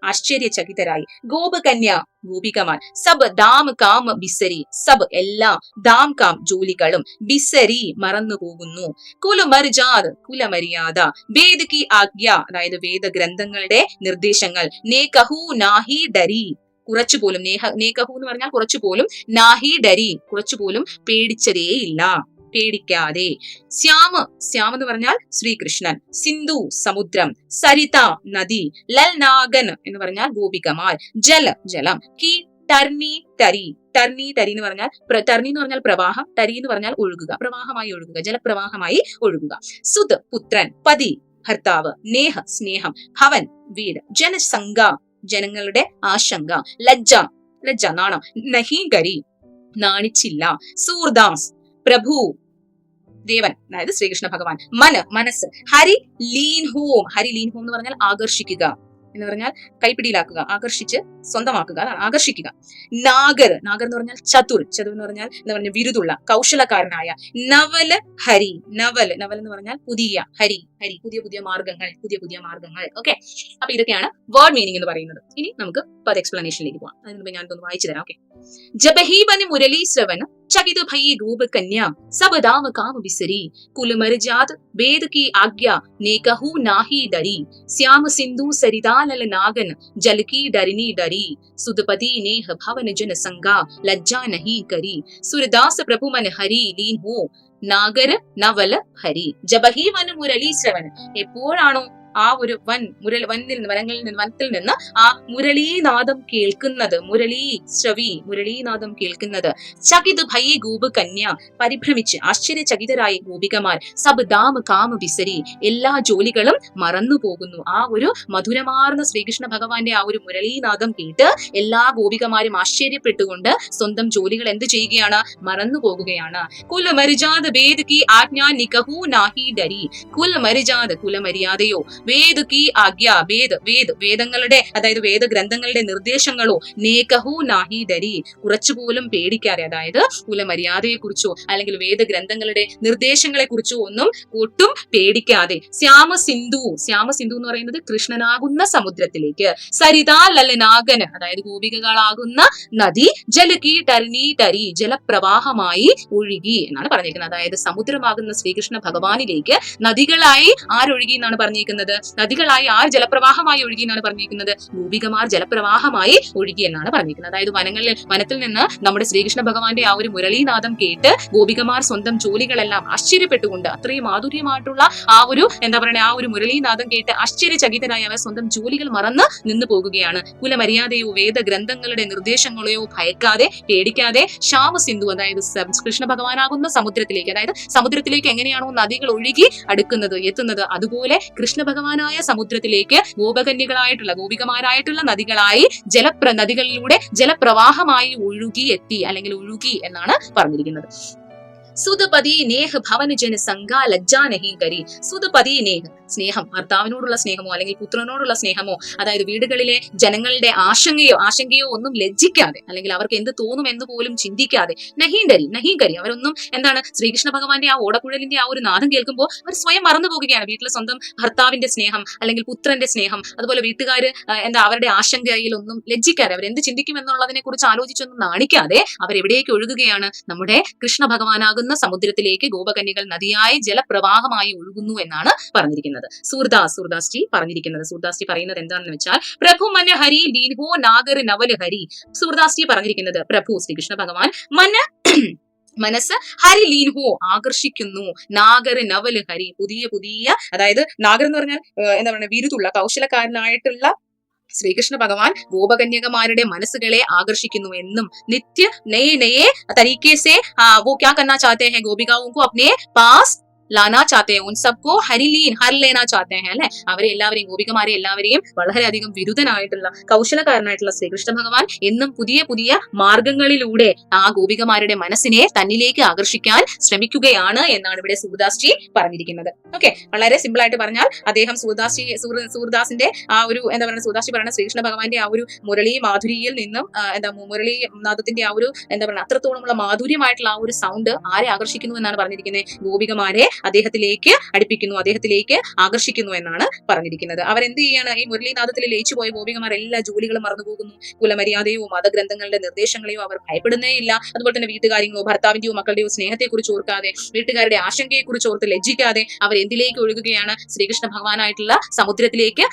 ആശ്ചര്യചകിതരായി, ഗോപകന്യ ഗോപികമാർ, സബ് ദാം കാം ബിസരി, സബ് എല്ലാ, ദാം കാം ജോലികളും, ബിസരി മറന്നു പോകുന്നു, കുലമർജാദ് കുലമര്യാദ, വേദ് കി ആജ്ഞ അതായത് വേദഗ്രന്ഥങ്ങളുടെ നിർദ്ദേശങ്ങൾ, നേ കഹു നാഹി ഡരി കുറച്ചുപോലും, നേകഹു എന്ന് പറഞ്ഞാൽ കുറച്ചുപോലും, നാഹി ഡരി കുറച്ചുപോലും പേടിച്ചതേയില്ല, പേടിക്കാതെ, ശ്യാം എന്ന് പറഞ്ഞാൽ ശ്രീകൃഷ്ണൻ, സിന്ധു സമുദ്രം, സരിത നദി, ലൽനാഗൻ എന്ന് പറഞ്ഞാൽ ഗോപികമാർ, ജലം, കി ടർണി തരി എന്ന് പറഞ്ഞാൽ ടർണി എന്ന് പറഞ്ഞാൽ പ്രവാഹം, തരി എന്ന് പറഞ്ഞാൽ ഒഴുകുക, പ്രവാഹമായി ഒഴുകുക, ജലപ്രവാഹമായി ഒഴുകുക, സുത് പുത്രൻ, പതി ഭർത്താവ്, നേഹ സ്നേഹം, ഭവൻ വീട്, ജനസംഘ ജനങ്ങളുടെ ആശങ്ക, ലജ്ജ നാണം, നഹീകരി നാണിച്ചില്ല, സൂർദാസ് പ്രഭു ദേവൻ അതായത് ശ്രീകൃഷ്ണ ഭഗവാൻ, മനസ്സ്, ഹരി ലീൻ ഹോം എന്ന് പറഞ്ഞാൽ ആകർഷിക്കുക എന്ന് പറഞ്ഞാൽ കൈപ്പിടിയിലാക്കുക, ആകർഷിച്ച് സ്വന്തമാക്കുക, അതാണ് ആകർഷിക്കുക. നാഗർ എന്ന് പറഞ്ഞാൽ ചതുർ എന്ന് പറഞ്ഞാൽ എന്താ പറഞ്ഞ വിരുദുള്ള കൗശലക്കാരനായ, നവൽ എന്ന് പറഞ്ഞാൽ പുതിയ, ഹരി പുതിയ മാർഗങ്ങൾ. ഓക്കെ, അപ്പൊ ഇതൊക്കെയാണ് വേർഡ് മീനിങ് എന്ന് പറയുന്നത്. ഇനി നമുക്ക് പദ എക്സ്പ്ലനേഷനിലേക്ക് പോകാം. അതിന് മുമ്പ് ഞാനൊന്ന് വായിച്ചു തരാം. ഓക്കെ, ജബഹീബൻ മുരളി ശ്രവൻ ചകിത് ഭൈ രൂപ കന്യ, സബ ദാം കാം ബിസരി, കുലമർജാദ് വേദ की आज्ञा, ने कहू नाही डरी, श्याम सिंधु सरिता लल नागन, जल की डरनी डरी, सुदपति नेह भवन जन संगा, लज्जा नहीं करी, सूरदास प्रभु मन हरि लीन हो, നാഗര് നവല് ഹരി ജബഹി വന് മുരളി ശ്രവൻ. എപ്പോഴാണോ ആ ഒരു വനത്തിൽ നിന്ന് ആ മുരളീനാദം കേൾക്കുന്നത്, മുരളീനാദം കേൾക്കുന്നത്, ചകിത് ഭൈ ഗോപ് കന്യ, പരിഭ്രമിച്ച് ആശ്ചര്യചകിതരായ ഗോപികമാർ, സബ് ദാം കാമ വിസരി, എല്ലാ ജോലികളും മറന്നു പോകുന്നു. ആ ഒരു മധുരമാർന്ന ശ്രീകൃഷ്ണ ഭഗവാന്റെ ആ ഒരു മുരളീനാദം കേട്ട് എല്ലാ ഗോപികമാരും ആശ്ചര്യപ്പെട്ടുകൊണ്ട് സ്വന്തം ജോലികൾ എന്ത് ചെയ്യുകയാണ്? മറന്നു പോകുകയാണ്. കുൽ മരിജാദ് വേദ് കി ആജ്ഞ നികഹു നാഹി ഡരി. കുൽ മരിജാദ്, കുലമര്യാദയോ, വേദ് കി ആജ്ഞ, വേദങ്ങളുടെ അതായത് വേദഗ്രന്ഥങ്ങളുടെ നിർദ്ദേശങ്ങളോ, നേകഹു നാഹി ഡരി, കുറച്ചുപോലും പേടിക്കാതെ, അതായത് കുലമര്യാദയെ കുറിച്ചോ അല്ലെങ്കിൽ വേദഗ്രന്ഥങ്ങളുടെ നിർദ്ദേശങ്ങളെ കുറിച്ചോ ഒട്ടും പേടിക്കാതെ, ശ്യാമസിന്ധു എന്ന് പറയുന്നത് കൃഷ്ണനാകുന്ന സമുദ്രത്തിലേക്ക്, സരിതാ ലലനാഗന് അതായത് ഗോപികകളാകുന്ന നദി, ജലകി ടർണി ടരി ജലപ്രവാഹമായി ഒഴുകി എന്നാണ് പറഞ്ഞിരിക്കുന്നത്. അതായത് സമുദ്രമാകുന്ന ശ്രീകൃഷ്ണ ഭഗവാനിലേക്ക് നദികളായി ആരൊഴുകി എന്നാണ് പറഞ്ഞിരിക്കുന്നത്? നദികളായി ആർ ജലപ്രവാഹമായി ഒഴുകി എന്നാണ് പറഞ്ഞിരിക്കുന്നത്? ഗോപികമാർ ജലപ്രവാഹമായി ഒഴുകി എന്നാണ് പറഞ്ഞിരിക്കുന്നത്. അതായത് വനത്തിൽ നിന്ന് നമ്മുടെ ശ്രീകൃഷ്ണ ഭഗവാന്റെ ആ ഒരു മുരളീനാദം കേട്ട് ഗോപികമാർ സ്വന്തം ജോലികളെല്ലാം ആശ്ചര്യപ്പെട്ടുകൊണ്ട്, അത്രയും മാധുര്യമായിട്ടുള്ള ആ ഒരു ആ ഒരു മുരളീനാദം കേട്ട് ആശ്ചര്യചകിതരായി അവർ സ്വന്തം ജോലികൾ മറന്ന് നിന്നു പോകുകയാണ്. കുലമര്യാദയോ വേദഗ്രന്ഥങ്ങളുടെ നിർദ്ദേശങ്ങളെയോ ഭയക്കാതെ പേടിക്കാതെ, ശ്യാമസിന്ധു അതായത് കൃഷ്ണ ഭഗവാനാകുന്ന സമുദ്രത്തിലേക്ക്, അതായത് സമുദ്രത്തിലേക്ക് എങ്ങനെയാണോ നദികൾ ഒഴുകി എത്തുന്നത് അതുപോലെ കൃഷ്ണ ഭഗവാനായ സമുദ്രത്തിലേക്ക് ഗോപികമാരായിട്ടുള്ള നദികളായി നദികളിലൂടെ ജലപ്രവാഹമായി ഒഴുകി എത്തി അല്ലെങ്കിൽ ഒഴുകി എന്നാണ് പറഞ്ഞിരിക്കുന്നത്. സുതപതി നേഹ് ഭവന ജന സംഘ ലജ്ജാ നഹി കരി. സുതപതി നേഹ് സ്നേഹം, ഭർത്താവിനോടുള്ള സ്നേഹമോ അല്ലെങ്കിൽ പുത്രനോടുള്ള സ്നേഹമോ, അതായത് വീടുകളിലെ ജനങ്ങളുടെ ആശങ്കയോ ഒന്നും ലജ്ജിക്കാതെ അല്ലെങ്കിൽ അവർക്ക് എന്ത് തോന്നും എന്ന് പോലും ചിന്തിക്കാതെ, നഹീകരി അവരൊന്നും ശ്രീകൃഷ്ണ ഭഗവാന്റെ ആ ഓടക്കുഴലിന്റെ ആ ഒരു നാദം കേൾക്കുമ്പോൾ അവർ സ്വയം മറന്നു പോകുകയാണ്. വീട്ടിലെ സ്വന്തം ഭർത്താവിന്റെ സ്നേഹം അല്ലെങ്കിൽ പുത്രന്റെ സ്നേഹം, അതുപോലെ വീട്ടുകാര് അവരുടെ ആശങ്കയിലൊന്നും ലജ്ജിക്കാതെ, അവരെന്ത് ചിന്തിക്കും എന്നുള്ളതിനെ കുറിച്ച് ആലോചിച്ചൊന്നും നാണിക്കാതെ അവരെവിടേക്ക് ഒഴുകുകയാണ്? നമ്മുടെ കൃഷ്ണ ഭഗവാനാകുന്ന സമുദ്രത്തിലേക്ക് ഗോപകന്യകൾ നദിയായി ജലപ്രവാഹമായി ഒഴുകുന്നു എന്നാണ് പറഞ്ഞിരിക്കുന്നത്. സൂർദാസ് ജി പറഞ്ഞിരിക്കുന്നത്. സൂർദാസ് ജി പറയുന്നത് എന്താണെന്ന് വെച്ചാൽ, പ്രഭു മന ഹരി ലീൻഹോ നാഗർ നവൽ ഹരി. സൂർദാസ് ജി പറഞ്ഞിരിക്കുന്നത്, പ്രഭു ശ്രീകൃഷ്ണ ഭഗവാൻ മനസ്സ് ഹരി ലീൻഹോ ആകർഷിക്കുന്നു, നാഗർ നവൽ ഹരി പുതിയ അതായത് നാഗർ എന്ന് പറഞ്ഞാൽ ബിരുദുള്ള കൗശലക്കാരനായിട്ടുള്ള ശ്രീകൃഷ്ണ ഭഗവാൻ ഗോപകന്യകമാരുടെ മനസ്സുകളെ ആകർഷിക്കുന്നു എന്നും, നിത്യ നയെ തരീക്കെ സെ वो क्या करना चाहते हैं, गोपिकाओं को अपने पास ലാനാ ചാത്തേ, ഉൻ സബ്കോ ഹർ ലേനാ ചാത്തേ ഹെ അല്ലെ. അവരെ എല്ലാവരെയും ഗോപികമാരെ എല്ലാവരെയും വളരെയധികം വിരുദ്ധനായിട്ടുള്ള കൗശലക്കാരനായിട്ടുള്ള ശ്രീകൃഷ്ണ ഭഗവാൻ എന്നും പുതിയ മാർഗങ്ങളിലൂടെ ആ ഗോപികമാരുടെ മനസ്സിനെ തന്നിലേക്ക് ആകർഷിക്കാൻ ശ്രമിക്കുകയാണ് എന്നാണ് ഇവിടെ സൂർദാസ് ജി പറഞ്ഞിരിക്കുന്നത്. ഓക്കെ, വളരെ സിമ്പിൾ ആയിട്ട് പറഞ്ഞാൽ അദ്ദേഹം സൂർദാസിന്റെ ആ ഒരു സൂർദാസ് ജി പറയുന്ന ശ്രീകൃഷ്ണ ഭഗവാന്റെ ആ ഒരു മുരളി മാധുരിയിൽ നിന്നും മുരളി നാദത്തിന്റെ ആ ഒരു അത്രത്തോളമുള്ള മാധുര്യമായിട്ടുള്ള ആ ഒരു സൗണ്ട് ആരെ ആകർഷിക്കുന്നു എന്നാണ് പറഞ്ഞിരിക്കുന്നത്? ഗോപികമാരെ അദ്ദേഹത്തിലേക്ക് അടുപ്പിക്കുന്നു, അദ്ദേഹത്തിലേക്ക് ആകർഷിക്കുന്നു എന്നാണ് പറഞ്ഞിരിക്കുന്നത്. അവരെന്ത് ചെയ്യാണ്? ഈ മുരളീനാഥത്തിൽ ലയിച്ചു പോയ ഗോപികമാർ എല്ലാ ജോലികളും മറന്നുപോകുന്നു. കുലമര്യാദയോ മതഗ്രന്ഥങ്ങളുടെ നിർദ്ദേശങ്ങളെയോ അവർ ഭയപ്പെടുന്നേ ഇല്ല. അതുപോലെ തന്നെ വീട്ടുകാര്യങ്ങളോ ഭർത്താവിന്റെയോ മക്കളുടെയോ സ്നേഹത്തെക്കുറിച്ച് ഓർക്കാതെ, വീട്ടുകാരുടെ ആശങ്കയെക്കുറിച്ച് ഓർത്ത് ലജ്ജിക്കാതെ അവർ എന്തിലേക്ക് ഒഴുകുകയാണ്? ശ്രീകൃഷ്ണ ഭഗവാനായിട്ടുള്ള സമുദ്രത്തിലേക്ക്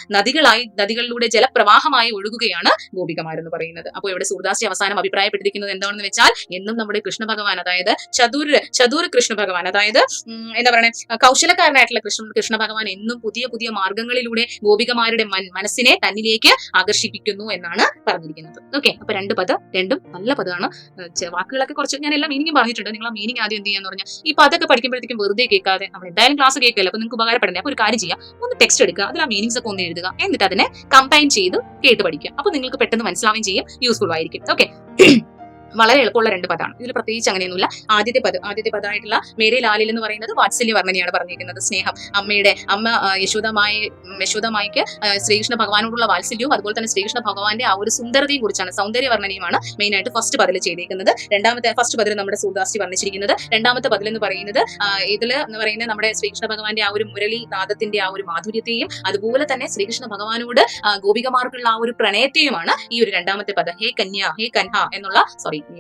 നദികളിലൂടെ ജലപ്രവാഹമായി ഒഴുകുകയാണ് ഗോപികമാരെന്ന് പറയുന്നത്. അപ്പോൾ ഇവിടെ സൂർദാസ് അവസാനം അഭിപ്രായപ്പെട്ടിരിക്കുന്നത് എന്താണെന്ന് വെച്ചാൽ, എന്നും നമ്മുടെ കൃഷ്ണ ഭഗവാൻ, അതായത് ചതുർ കൃഷ്ണ ഭഗവാൻ, അതായത് കൗശലക്കാരനായിട്ടുള്ള കൃഷ്ണ ഭഗവാൻ എന്നും പുതിയ മാർഗങ്ങളിലൂടെ ഗോപികമാരുടെ മനസ്സിനെ തന്നിലേക്ക് ആകർഷിപ്പിക്കുന്നു എന്നാണ് പറഞ്ഞിരിക്കുന്നത്. ഓക്കെ, അപ്പൊ രണ്ടും നല്ല പദമാണ്. വാക്കുകളൊക്കെ കുറച്ച് ഞാൻ എല്ലാ മീനിങ്ങും പറഞ്ഞിട്ടുണ്ട്. നിങ്ങൾ ആ മീനിങ് ആദ്യം എന്ത് ചെയ്യാന്ന് പറഞ്ഞാൽ, ഈ പദമൊക്കെ പഠിക്കുമ്പോഴത്തേക്കും വെറുതെ കേൾക്കാതെ നമ്മൾ എന്തായാലും ക്ലാസ് കേൾക്കില്ല, അപ്പൊ നിങ്ങൾക്ക് ഉപകാരപ്പെടണ്ടേ? അപ്പൊ ഒരു കാര്യം ചെയ്യാം, ഒന്ന് ടെക്സ്റ്റ് എടുക്കുക, അതിൽ ആ മീനിങ്സ് ഒക്കെ ഒന്ന് എഴുതുക, എന്നിട്ട് അതിനെ കമ്പൈൻ ചെയ്ത് കേട്ട് പഠിക്കുക. അപ്പൊ നിങ്ങൾക്ക് പെട്ടെന്ന് മനസ്സിലാവുകയും ചെയ്യും, യൂസ്ഫുൾ ആയിരിക്കും. ഓക്കെ, വളരെ എളുപ്പമുള്ള രണ്ട് പദമാണ്. ഇതിൽ പ്രത്യേകിച്ച് അങ്ങനെയൊന്നുമില്ല. ആദ്യത്തെ പദമായിട്ടുള്ള മേരെ ലാലിൽ എന്ന് പറയുന്നത് വാത്സല്യ വർണ്ണനയാണ് പറഞ്ഞിരിക്കുന്നത്. സ്നേഹം, അമ്മ യശോദമായിക്ക് ശ്രീകൃഷ്ണ ഭഗവാനോടുള്ള വാത്സല്യവും അതുപോലെ തന്നെ ശ്രീകൃഷ്ണ ഭഗവാന്റെ ആ ഒരു സുന്ദരതയും കുറിച്ചാണ്, സൗന്ദര്യ വർണ്ണനയുമാണ് മെയിൻ ആയിട്ട് ഫസ്റ്റ് പതിൽ ചെയ്തിരിക്കുന്നത്. ഫസ്റ്റ് പതിൽ നമ്മുടെ സൂർദാസ് വർണ്ണിച്ചിരിക്കുന്നത്. രണ്ടാമത്തെ പതിൽ എന്ന് പറയുന്നത് ഇതിൽ എന്ന് പറയുന്നത് നമ്മുടെ ശ്രീകൃഷ്ണ ഭഗവാന്റെ ആ ഒരു മുരളി നാദത്തിന്റെ ആ ഒരു മാധുര്യത്തെയും അതുപോലെ തന്നെ ശ്രീകൃഷ്ണ ഭഗവാനോട് ഗോപികമാർക്കുള്ള ആ ഒരു പ്രണയത്തെയുമാണ് ഈ ഒരു രണ്ടാമത്തെ പദം ഹേ കന്യ ഹേ കൻഹ എന്നുള്ള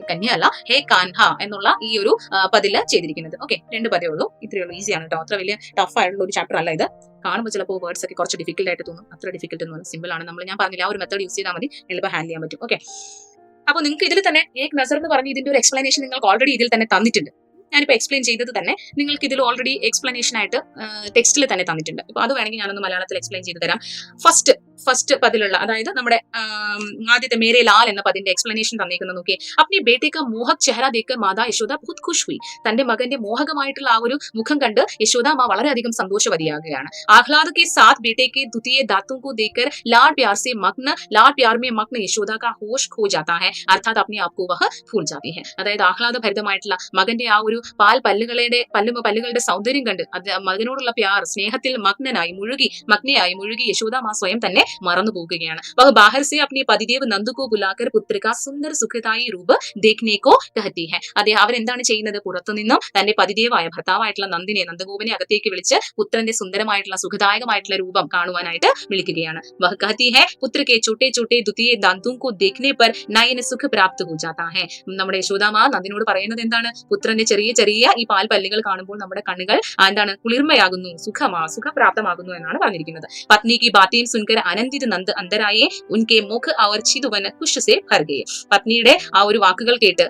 കന്യ അല്ല ഹേ കാൻഹ എന്നുള്ള ഈ ഒരു പതില് ചെയ്തിരിക്കുന്നത്. ഓക്കെ, രണ്ട് പദേ ഉള്ളൂ, ഇത്രയേ ഉള്ളൂ. ഈസിയാണ് കേട്ടോ, അത്ര വലിയ ടഫ് ആയിട്ടുള്ള ഒരു ചാപ്റ്റർ അല്ല ഇത്. കാണുമ്പോൾ ചിലപ്പോൾ വേർഡ്സ് ഒക്കെ കുറച്ച് ഡിഫിക്കൽട്ട് ആയിട്ട് തോന്നും. അത്ര ഡിഫിക്കൽട്ട് ഒന്നും സിമ്പിൾ ആണ്. ഞാൻ പറഞ്ഞില്ല, ആ ഒരു മെത്തേഡ് യൂസ് ചെയ്താൽ മതി, എളുപ്പം ഹാൻഡിൽ ചെയ്യാൻ പറ്റും. ഓക്കെ, അപ്പൊ നിങ്ങൾക്ക് ഇതിൽ തന്നെ ഏക് നസർ എന്ന് പറഞ്ഞ ഇതിന്റെ ഒരു എക്സ്പ്ലനേഷൻ നിങ്ങൾക്ക് ഓൾറെഡി ഇതിൽ തന്നെ തന്നിട്ടുണ്ട്. ഞാനിപ്പോൾ എക്സ്പ്ലെയിൻ ചെയ്തത് തന്നെ നിങ്ങൾക്ക് ഇതിൽ ഓൾറെഡി എക്സ്പ്ലനേഷൻ ആയിട്ട് ടെക്സ്റ്റിൽ തന്നെ തന്നിട്ടുണ്ട്. അപ്പോൾ അത് വേണമെങ്കിൽ ഞാനൊന്ന് മലയാളത്തിൽ എക്സ്പ്ലെയിൻ ചെയ്ത് തരാം. ഫസ്റ്റ് പതിലുള്ള, അതായത് നമ്മുടെ ആദ്യത്തെ മേരെ ലാൽ എന്ന പതിന്റെ എക്സ്പ്ലനേഷൻ തന്നേക്കുന്നത് നോക്കി. അപ്നി ബേटे का मोहक चेहरा देखकर माता यशोदा बहुत खुश हुई. തന്റെ മകന്റെ മോഹകമായിട്ടുള്ള ആ ഒരു മുഖം കണ്ട് യശോദാമ്മ വളരെയധികം സന്തോഷവതിയാകുകയാണ്. ആഹ്ലാദ के साथ बेटे के द्वितीय दांतों को देखकर लाड प्यार में मग्न यशोदा का होश खो जाता है. अर्थात अपने आप को वह भूल जाती है. അതായത് ആഹ്ലാദഭരിതമായിട്ടുള്ള മകന്റെ ആ ഒരു പല്ലുകളുടെ സൗന്ദര്യം കണ്ട് അത് മകനോടുള്ള പ്യാർ സ്നേഹത്തിൽ മഗ്നയായി മുഴുകി യശോദാമ്മ സ്വയം തന്നെ മറന്നു പോകുകയാണ്. वह बाहर से अपने पतिदेव नंदू को बुलाकर पुत्र का सुंदर सुखदायी रूप देखने को कहती है. അവരെന്താണ് ചെയ്യുന്നത്? പുറത്തുനിന്നും തന്റെ പതിദേവായ ഭർത്താവായിട്ടുള്ള നന്ദഗോപനെ അകത്തേക്ക് വിളിച്ച് പുത്രന്റെ സുന്ദരമായിട്ടുള്ള സുഖദായകമായിട്ടുള്ള രൂപം കാണുവാനായിട്ട് വിളിക്കുകയാണ്. वह कहती है पुत्र के छोटे-छोटे द्वितीय दांतों को देखने पर नयन सुख प्राप्त हो जाता है. നമ്മുടെ യശോദാമ്മ നന്ദിനോട് പറയുന്നത് എന്താണ്? പുത്രന്റെ ചെറിയ ഈ പാൽപ്പല്ലുകൾ കാണുമ്പോൾ നമ്മുടെ കണ്ണുകൾ എന്താണ് കുളിർമയാകുന്നു, സുഖപ്രാപ്തമാകുന്നു എന്നാണ് പറഞ്ഞിരിക്കുന്നത്. പത്നി की बातें सुनकर आनंदित नंद अंदर आए. उनके मुख और चितवन खुश से भर गए. പത്നിയുടെ ആ ഒരു വാക്കുകൾ കേട്ട്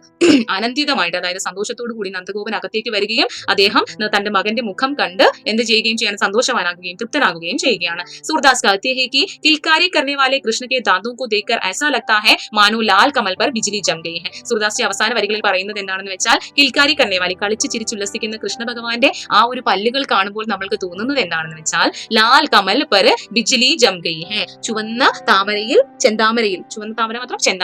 ആനന്ദിതമായിട്ട്, അതായത് സന്തോഷത്തോടു കൂടി നന്ദഗോപൻ അകത്തേക്ക് വരികയും അദ്ദേഹം തന്റെ മകന്റെ മുഖം കണ്ട് എന്ത് ചെയ്യുകയും ചെയ്യാണ്? സന്തോഷവാനാകുകയും തൃപ്തനാകുകയും ചെയ്യുകയാണ്. सूरदास कहते हैं कि किलकारी करने वाले कृष्ण के दांतों को देखकर ऐसा लगता है मानो लाल कमल पर बिजली जम गई है. സൂർദാസ് അവസാന വരികളിൽ പറയുന്നത് എന്താണെന്ന് വെച്ചാൽ, കിൽക്കാരി കർണേവാലി കളിച്ച് ചിരിച്ചുല്ലസിക്കുന്ന കൃഷ്ണ ഭഗവാന്റെ ആ ഒരു പല്ലുകൾ കാണുമ്പോൾ നമ്മൾക്ക് തോന്നുന്നത് എന്താണെന്ന് വെച്ചാൽ, ലാൽ കമൽ പർ ബിജ്ലി ജം ഗയി ഹെ. ചുവന്ന താമരയിൽ എന്താ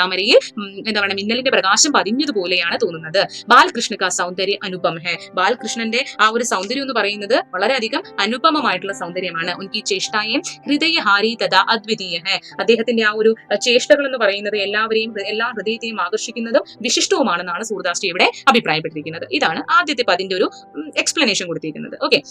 പറയുക, മിന്നലിന്റെ പ്രകാശം പതിഞ്ഞതുപോലെയാണ് തോന്നുന്നത്. ബാലകൃഷ്ണ കാ സൗന്ദര്യ അനുപം ഹെ. ബാലകൃഷ്ണന്റെ ആ ഒരു സൗന്ദര്യം എന്ന് പറയുന്നത് വളരെയധികം അനുപമമായിട്ടുള്ള സൗന്ദര്യമാണ്. ഉൻകി ചേഷ്ടായും ഹൃദയഹാരി തഥാ അദ്വിതീയ ഹെ. അദ്ദേഹത്തിന്റെ ആ ഒരു ചേഷ്ടകൾ എന്ന് പറയുന്നത് എല്ലാ ഹൃദയത്തെയും ആകർഷിക്കുന്നതും വിശിഷ്ടവുമാണെന്നാണ് സൂർദാസ് ഇവിടെ അഭിപ്രായപ്പെട്ടിരിക്കുന്നത്. ഇതാണ് ആദ്യത്തെ പതിന്റെ ഒരു എക്സ്പ്ലനേഷൻ കൊടുത്തിരിക്കുന്നത്. ഓക്കെ,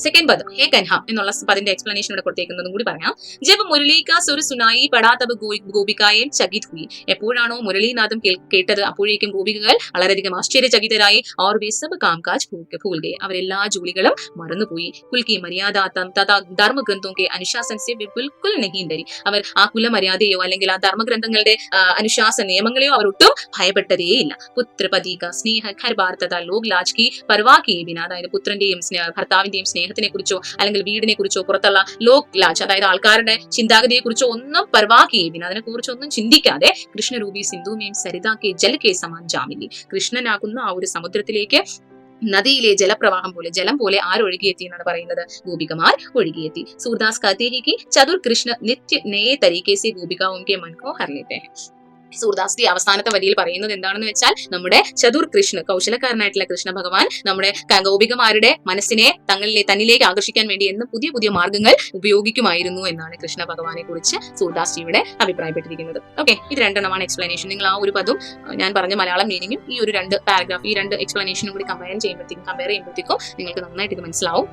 സെക്കൻഡ് പദം ഹേ കൻഹ എന്നുള്ള പതിന്റെ എക്സ്പ്ലനേഷൻ ഇവിടെ കൊടുത്തേക്കുന്നതും കൂടി പറയാം. ജബ് മുരളി കാ സുർ സുനായി പടാ തബ് ഗോപികായേം ചകിത് ഹുയി. എപ്പോഴാണോ മുരളീനാഥം കേട്ടത് അപ്പോഴേക്കും ഗോപികകൾ വളരെയധികം ആശ്ചര്യചകിതരായി. और वे सब कामकाज भूल गए. അവരെല്ലാ ജോലികളും മറന്നുപോയി. കുൽ की मर्यादा तथा धर्म ग्रंथों के अनुशासन से बिल्कुल नहीं डरी. അവർ ആ കുലമര്യാദയോ അല്ലെങ്കിൽ ആ ധർമ്മഗ്രന്ഥങ്ങളുടെ അനുശാസന നിയമങ്ങളെയോ അവർ ഒട്ടും ഭയപ്പെട്ടതേയില്ല. പുത്രപതി കാ സ്നേഹ ഘർ ബാർ തഥാ ലോക് ലാജ് की परवाह किए बिना, അതായത് പുത്രന്റെയും ഭർത്താവിന്റെയും സ്നേഹത്തിനെ കുറിച്ചോ അല്ലെങ്കിൽ വീടിനെ കുറിച്ചോ പുറത്തുള്ള ലോക് ലാജ്, അതായത് ആൾക്കാരുടെ ചിന്താഗതിയെ കുറിച്ചോ ഒന്നും പർവാക്കിയേബിന്, അതിനെ കുറിച്ചൊന്നും ചിന്തിക്കാതെ കൃഷ്ണരൂപി സിന്ധുമേം സരിതാക്കെ ജൽ കെ സമാൻ ജാമിലി. കൃഷ്ണനാകുന്ന ആ ഒരു സമുദ്രത്തിലേക്ക് നദിയിലെ ജലം പോലെ ആരൊഴുകിയെത്തി എന്നാണ് പറയുന്നത്? ഗോപികമാർ ഒഴുകിയെത്തി. सूरदास कहते हैं कि चतुर कृष्ण नित्य नए तरीके से गोपिकाओं के मन को हर लेते हैं. സൂർദാസ് അവസാനത്തെ വരിയിൽ പറയുന്നത് എന്താണെന്ന് വെച്ചാൽ, നമ്മുടെ ചതുർ കൃഷ്ണ, കൗശലക്കാരനായിട്ടുള്ള കൃഷ്ണ ഭഗവാൻ നമ്മുടെ ഗോപികമാരുടെ മനസ്സിനെ തന്നിലേക്ക് ആകർഷിക്കാൻ വേണ്ടി എന്നും പുതിയ മാർഗങ്ങൾ ഉപയോഗിക്കുമായിരുന്നു എന്നാണ് കൃഷ്ണ ഭഗവാനെ കുറിച്ച് സൂർദാസ് ഇവിടെ അഭിപ്രായപ്പെട്ടിരിക്കുന്നത്. ഓക്കെ, ഇത് രണ്ടെണ്ണമാണ് എക്സ്പ്ലനേഷൻ. നിങ്ങൾ ആ ഒരു പദവും ഞാൻ പറഞ്ഞ മലയാളം മീനിങ്ങും ഈ ഒരു രണ്ട് പാരഗ്രാഫ്, ഈ രണ്ട് എക്സ്പ്ലനേഷനും കൂടി കമ്പയർ ചെയ്യുമ്പോഴത്തേക്കും നിങ്ങൾക്ക് നന്നായിട്ട് ഇത് മനസ്സിലാവും.